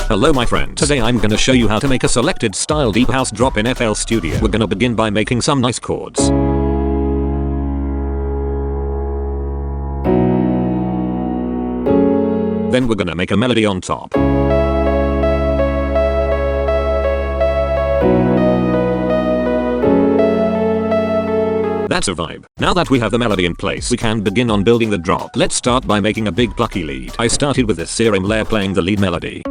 Hello my friends. Today I'm gonna show you how to make a selected style deep house drop in FL Studio. We're gonna begin by making some nice chords. Then we're gonna make a melody on top. That's a vibe. Now that we have the melody in place, we can begin on building the drop. Let's start by making a big plucky lead. I started with this serum layer playing the lead melody.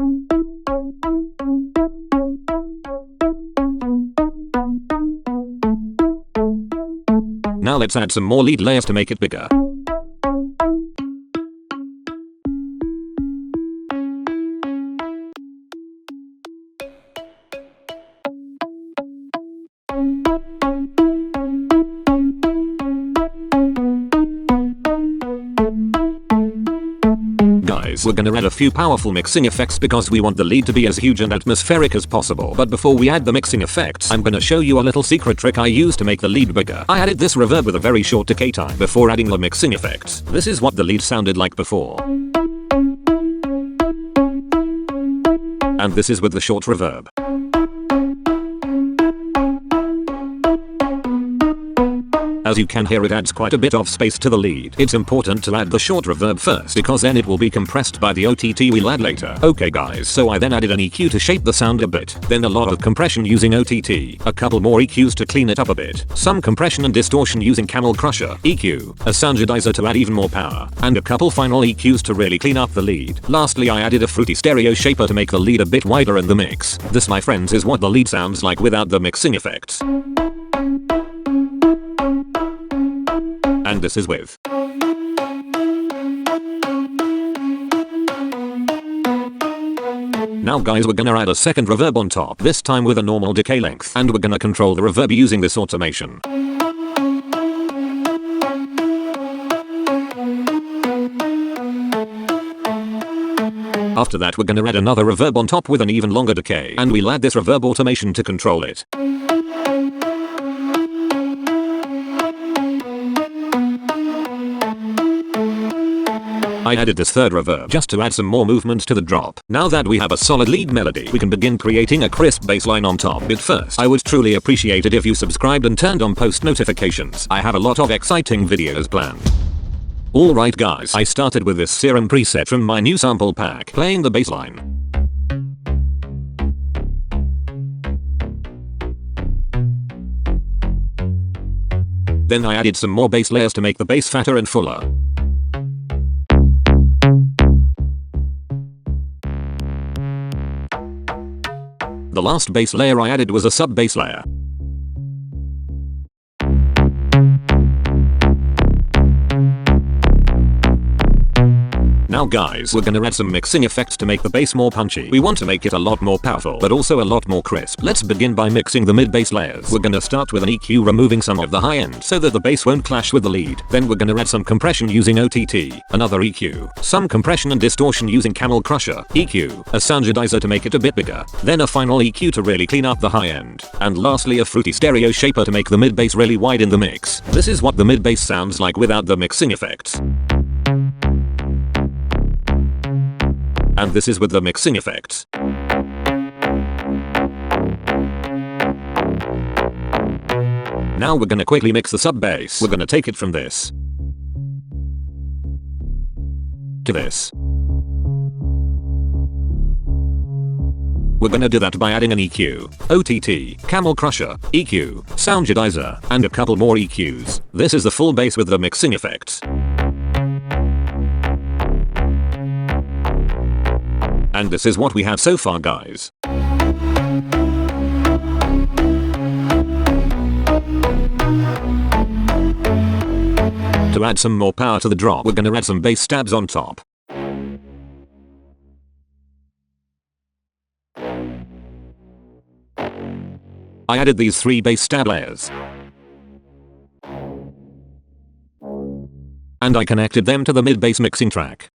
Now let's add some more lead layers to make it bigger. Guys, we're gonna add a few powerful mixing effects because we want the lead to be as huge and atmospheric as possible. But before we add the mixing effects, I'm gonna show you a little secret trick I used to make the lead bigger. I added this reverb with a very short decay time before adding the mixing effects. This is what the lead sounded like before. And this is with the short reverb. As you can hear, it adds quite a bit of space to the lead. It's important to add the short reverb first because then it will be compressed by the OTT we'll add later. Okay guys, so I then added an EQ to shape the sound a bit, then a lot of compression using OTT, a couple more EQs to clean it up a bit, some compression and distortion using Camel Crusher, EQ, a soundizer to add even more power, and a couple final EQs to really clean up the lead. Lastly, I added a fruity stereo shaper to make the lead a bit wider in the mix. This, my friends, is what the lead sounds like without the mixing effects. And this is with. Now guys, we're gonna add a second reverb on top, this time with a normal decay length, and we're gonna control the reverb using this automation. After that, we're gonna add another reverb on top with an even longer decay, and we'll add this reverb automation to control it. I added this third reverb just to add some more movement to the drop. Now that we have a solid lead melody, we can begin creating a crisp bass line on top. But first, I would truly appreciate it if you subscribed and turned on post notifications. I have a lot of exciting videos planned. Alright guys, I started with this serum preset from my new sample pack, playing the bass line. Then I added some more bass layers to make the bass fatter and fuller. The last bass layer I added was a sub-bass layer. Now guys, we're gonna add some mixing effects to make the bass more punchy. We want to make it a lot more powerful, but also a lot more crisp. Let's begin by mixing the mid-bass layers. We're gonna start with an EQ, removing some of the high end so that the bass won't clash with the lead. Then we're gonna add some compression using OTT, another EQ, some compression and distortion using Camel Crusher, EQ, a soundizer to make it a bit bigger, then a final EQ to really clean up the high end, and lastly a fruity stereo shaper to make the mid-bass really wide in the mix. This is what the mid-bass sounds like without the mixing effects. And this is with the mixing effects. Now we're gonna quickly mix the sub-bass. We're gonna take it from this to this. We're gonna do that by adding an EQ, OTT, Camel Crusher, EQ, soundizer, and a couple more EQs. This is the full bass with the mixing effects. And this is what we have so far guys. To add some more power to the drop, we're gonna add some bass stabs on top. I added these 3 bass stab layers. And I connected them to the mid-bass mixing track.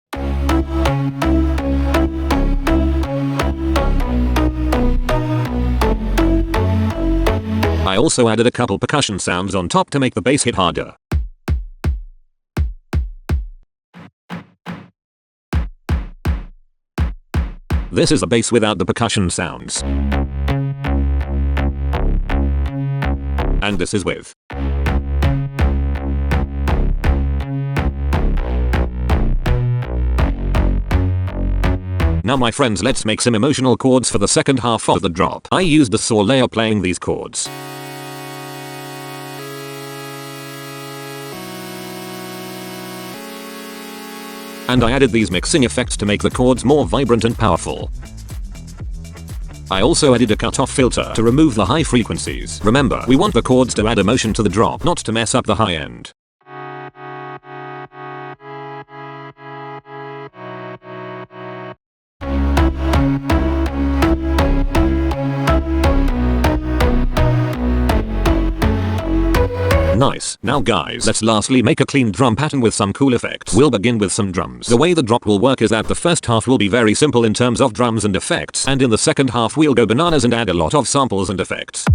I also added a couple percussion sounds on top to make the bass hit harder. This is the bass without the percussion sounds. And this is with. Now my friends, let's make some emotional chords for the second half of the drop. I used the saw layer playing these chords. And I added these mixing effects to make the chords more vibrant and powerful. I also added a cutoff filter to remove the high frequencies. Remember, we want the chords to add emotion to the drop, not to mess up the high end. Nice. Now guys, let's lastly make a clean drum pattern with some cool effects. We'll begin with some drums. The way the drop will work is that the first half will be very simple in terms of drums and effects, and in the second half we'll go bananas and add a lot of samples and effects.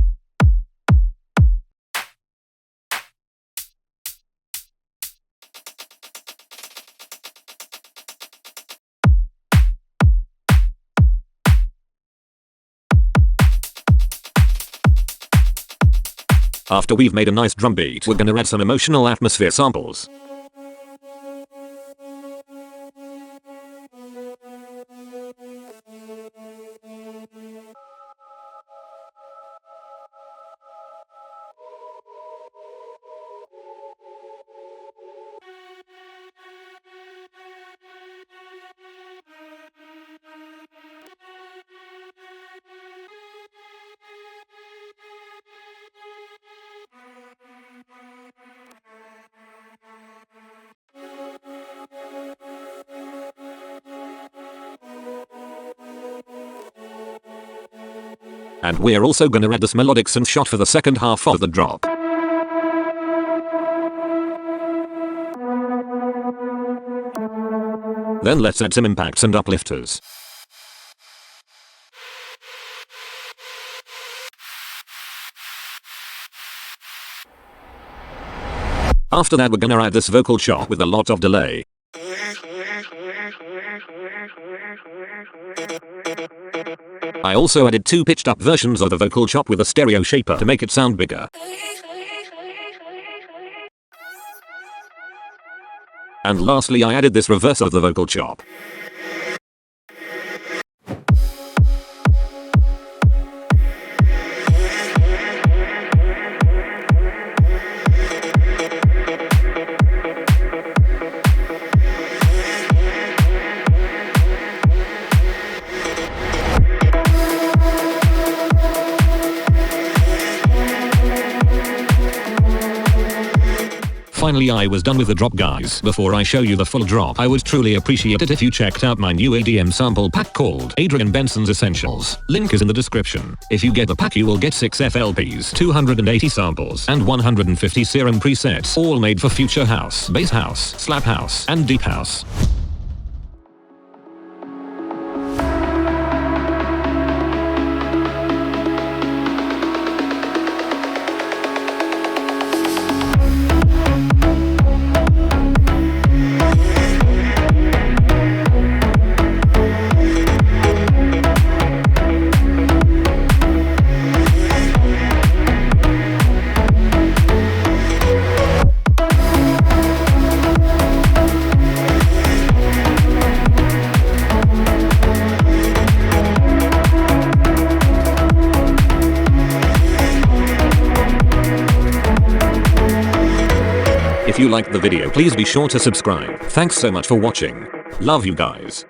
After we've made a nice drum beat, we're gonna add some emotional atmosphere samples. And we're also gonna add this melodic synth shot for the second half of the drop. Then let's add some impacts and uplifters. After that we're gonna add this vocal chop with a lot of delay. I also added two pitched up versions of the vocal chop with a stereo shaper to make it sound bigger. And lastly I added this reverse of the vocal chop. Finally I was done with the drop guys. Before I show you the full drop, I would truly appreciate it if you checked out my new ADM sample pack called Adrian Benson's Essentials. Link is in the description. If you get the pack you will get 6 FLPs, 280 samples, and 150 serum presets, all made for future house, bass house, slap house, and deep house. If you liked the video, please be sure to subscribe. Thanks so much for watching. Love you guys.